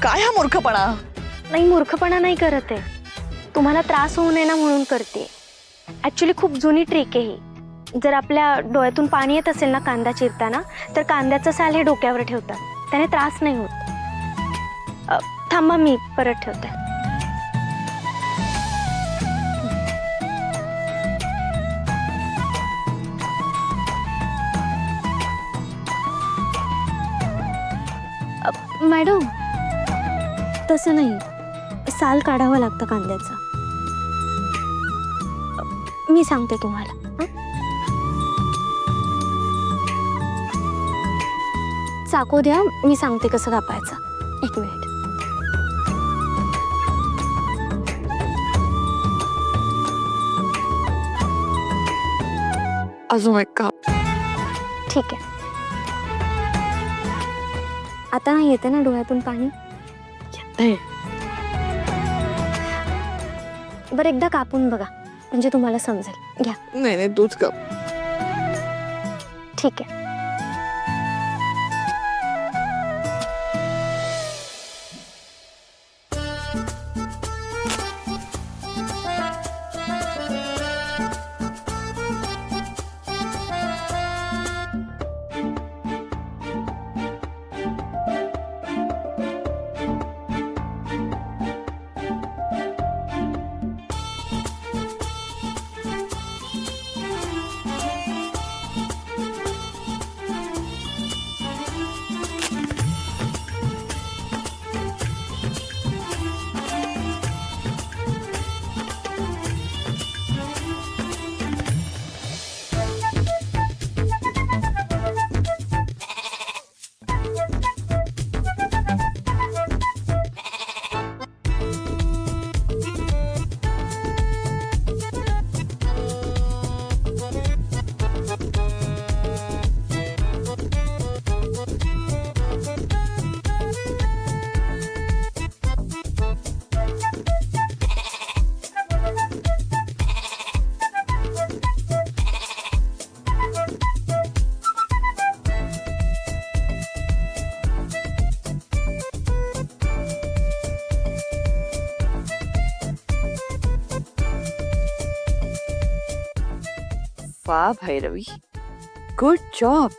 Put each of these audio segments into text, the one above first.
काय हा मूर्खपणा? नाही, मूर्खपणा नाही करत आहे, तुम्हाला त्रास होऊ नये ना म्हणून करते. ऍक्च्युली खूप जुनी ट्रिक आहे ही. जर आपल्या डोळ्यातून पाणी येत असेल ना कांदा चिरताना, तर कांद्याचं साल हे डोक्यावर ठेवतात, त्याने त्रास नाही होत. थांबा, मी परत ठेवते. मॅडम, तसं नाही, साल काढावं लागतं कांद्याचं. मी सांगते तुम्हाला. चाकू द्या, मी सांगते कसं कापायचं. 1 मिनिट. अजून एक का? ठीक आहे. आता नाही येते ना डोळ्यातून पाणी? बरं, एकदा कापून बघा, म्हणजे तुम्हाला समजेल. घ्या. नाही नाही, तूच काप. ठीक आहे. वा भैरवी, गुड जॉब.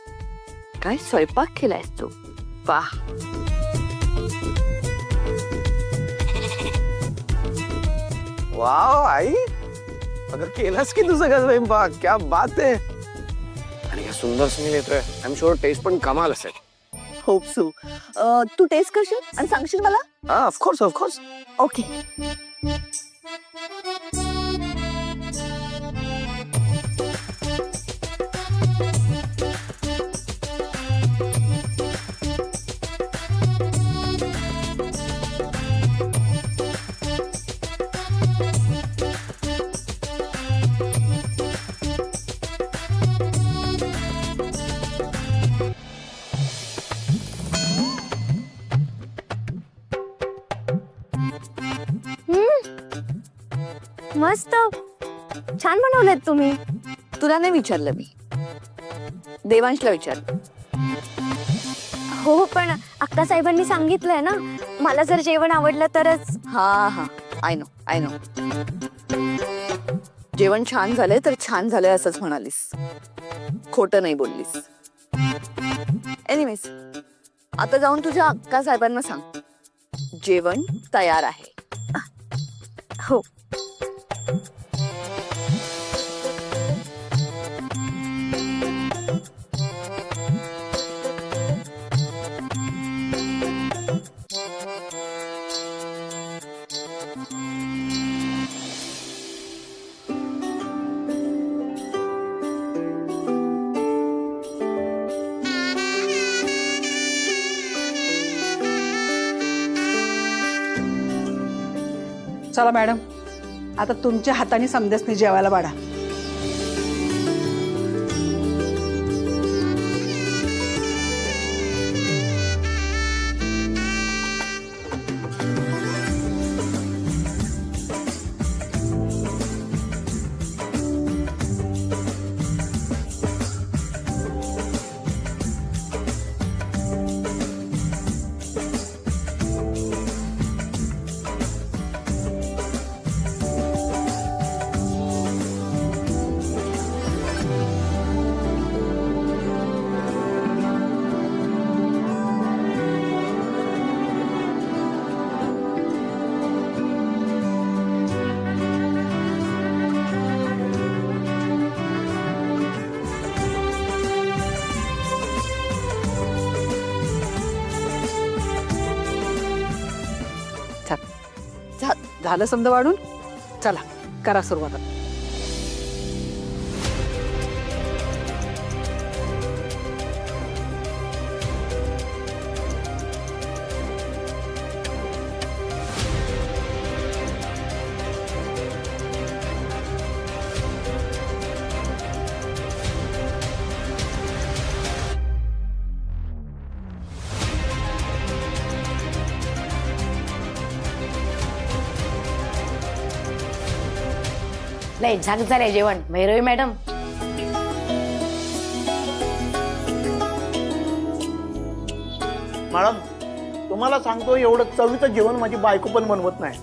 काय स्वयंपाक केलायस तू? वा. वाव आई, अगं केलास की तू सगळं स्वयंपाक. क्या बात आहे. आणि काय सुंदर स्मेल येतोय. आय एम शुअर टेस्ट पण कमाल असेल. Hope so. तू टेस्ट करशील आणि सांगशील मला? हा, ऑफकोर्स ऑफकोर्स. ओके. मस्त, छान बनवलेत तुम्ही. तुला नाही विचारलं मी, देवांशला विचारलं. हो, पण अक्का साहेबांनी सांगितलंय ना, मला जर जेवण आवडलं तरच. हा हा, आय नो. जेवण छान झालंय तर छान झालंय असंच म्हणालीस, खोटं नाही बोललीस. एनिवेज, आता जाऊन तुझ्या अक्का साहेबांना सांग जेवण तयार आहे. हो. चला मॅडम, आता तुमच्या हाताने समदेसनी जेवायला वाढा. झालं समजा वाढून. चला करा सुरुवात आता. लय झाक झालंय जेवण भैरवी मॅडम. मॅडम तुम्हाला सांगतो एवढं चवीचं जेवण माझी बायको पण बनवत नाही.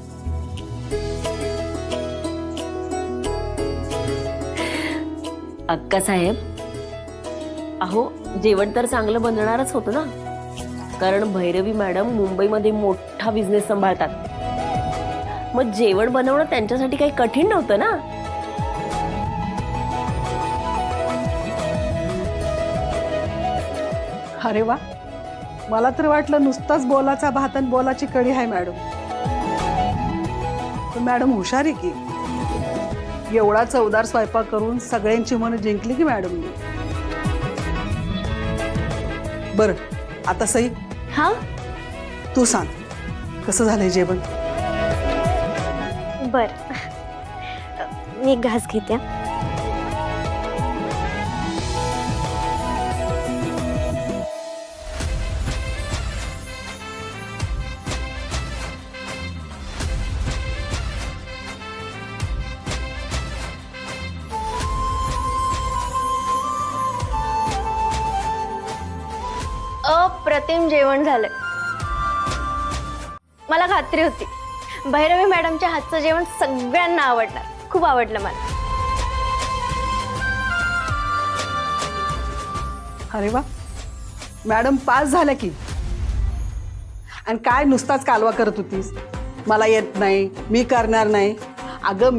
अक्का साहेब, अहो जेवण तर चांगलं बनणारच होतं ना, कारण भैरवी मॅडम मुंबईमध्ये मोठा बिझनेस सांभाळतात. मग जेवण बनवणं त्यांच्यासाठी काही कठीण नव्हतं ना. अरे वा, मला तर वाटलं नुसताच बोलाचा भात आणि बोलाची कढी आहे मॅडम. पण मॅडम हुशार आहे की, एवढा चवदार स्वयंपाक करून सगळ्यांची मनं जिंकली की मॅडमनी. बर आता सई, हा तू सांग कसं झालंय जेवण. बर, मी एक घास घेते हा. अप्रतिम जेवण झालंय. मला खात्री होती भैरवी मॅडमच्या हातचं जेवण सगळ्यांना आवडणार. खूप आवडलं मला. अरे वा, मॅडम पास झाल्या की. आणि काय नुसताच कालवा करत होतीस, मला येत नाही, मी करणार नाही. अगं